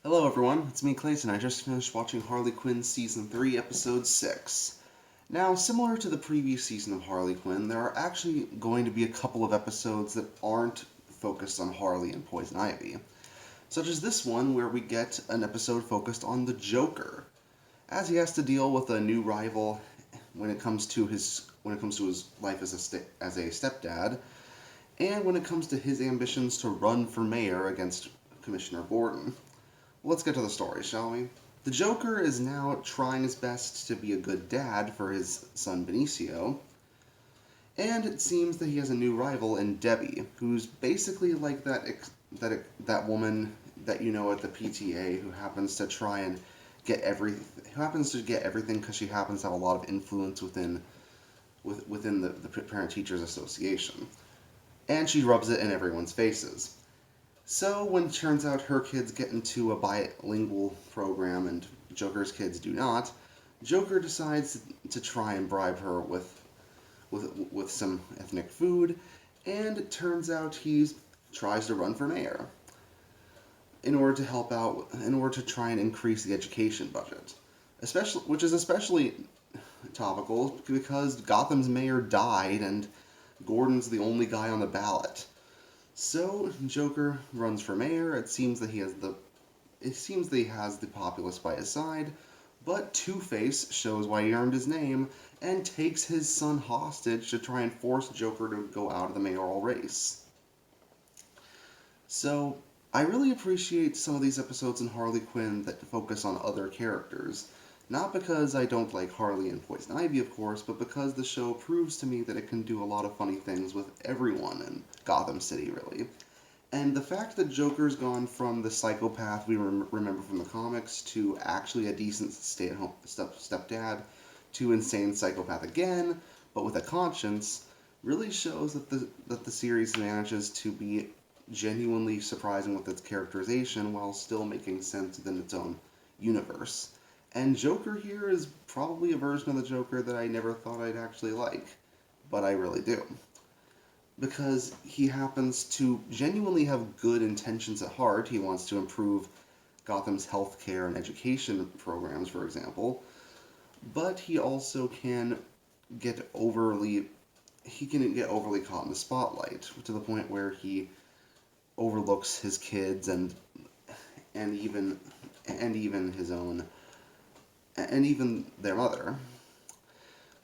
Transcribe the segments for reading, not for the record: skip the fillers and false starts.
Hello everyone, it's me Clayton. I just finished watching Harley Quinn Season 3, Episode 6. Now, similar to the previous season of Harley Quinn, there are actually going to be a couple of episodes that aren't focused on Harley and Poison Ivy, such as this one where we get an episode focused on the Joker, as he has to deal with a new rival when it comes to his life as a stepdad, and when it comes to his ambitions to run for mayor against Commissioner Gordon. Let's get to the story, shall we? The Joker is now trying his best to be a good dad for his son Benicio, and it seems that he has a new rival in Debbie, who's basically like that woman that you know at the PTA who happens to try and get everything because she happens to have a lot of influence within the Parent Teachers Association, and she rubs it in everyone's faces. So, when it turns out her kids get into a bilingual program and Joker's kids do not, Joker decides to try and bribe her with some ethnic food, and it turns out he tries to run for mayor in order to try and increase the education budget, which is especially topical because Gotham's mayor died and Gordon's the only guy on the ballot. So Joker runs for mayor. It seems that he has the populace by his side, but Two-Face shows why he earned his name and takes his son hostage to try and force Joker to go out of the mayoral race. So I really appreciate some of these episodes in Harley Quinn that focus on other characters. Not because I don't like Harley and Poison Ivy, of course, but because the show proves to me that it can do a lot of funny things with everyone in Gotham City, really. And the fact that Joker's gone from the psychopath we remember from the comics to actually a decent stay-at-home stepdad to insane psychopath again, but with a conscience, really shows that the series manages to be genuinely surprising with its characterization while still making sense within its own universe. And Joker here is probably a version of the Joker that I never thought I'd actually like, but I really do. Because he happens to genuinely have good intentions at heart. He wants to improve Gotham's healthcare and education programs, for example, but he also can get overly caught in the spotlight to the point where he overlooks his kids and even his own and even their mother.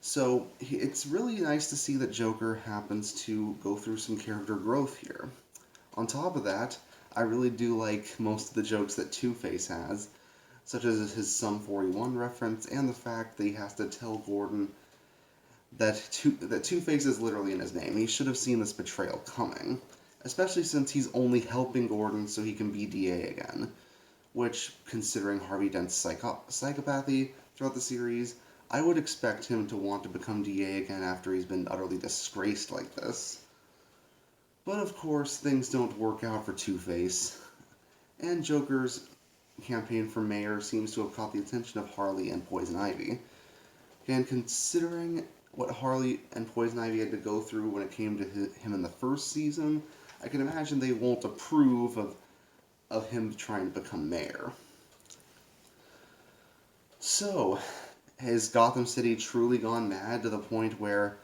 So it's really nice to see that Joker happens to go through some character growth here. On top of that, I really do like most of the jokes that Two-Face has, such as his Sum 41 reference and the fact that he has to tell Gordon that Two-Face is literally in his name. He should have seen this betrayal coming, especially since he's only helping Gordon so he can be DA again, which, considering Harvey Dent's psychopathy throughout the series, I would expect him to want to become DA again after he's been utterly disgraced like this. But of course, things don't work out for Two-Face, and Joker's campaign for mayor seems to have caught the attention of Harley and Poison Ivy. And considering what Harley and Poison Ivy had to go through when it came to him in the first season, I can imagine they won't approve of him trying to become mayor. So, has Gotham City truly gone mad to the point where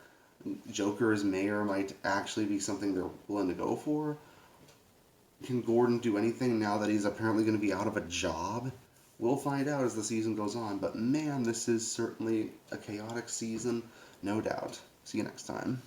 Joker as mayor might actually be something they're willing to go for? Can Gordon do anything now that he's apparently going to be out of a job? We'll find out as the season goes on, but man, this is certainly a chaotic season, no doubt. See you next time.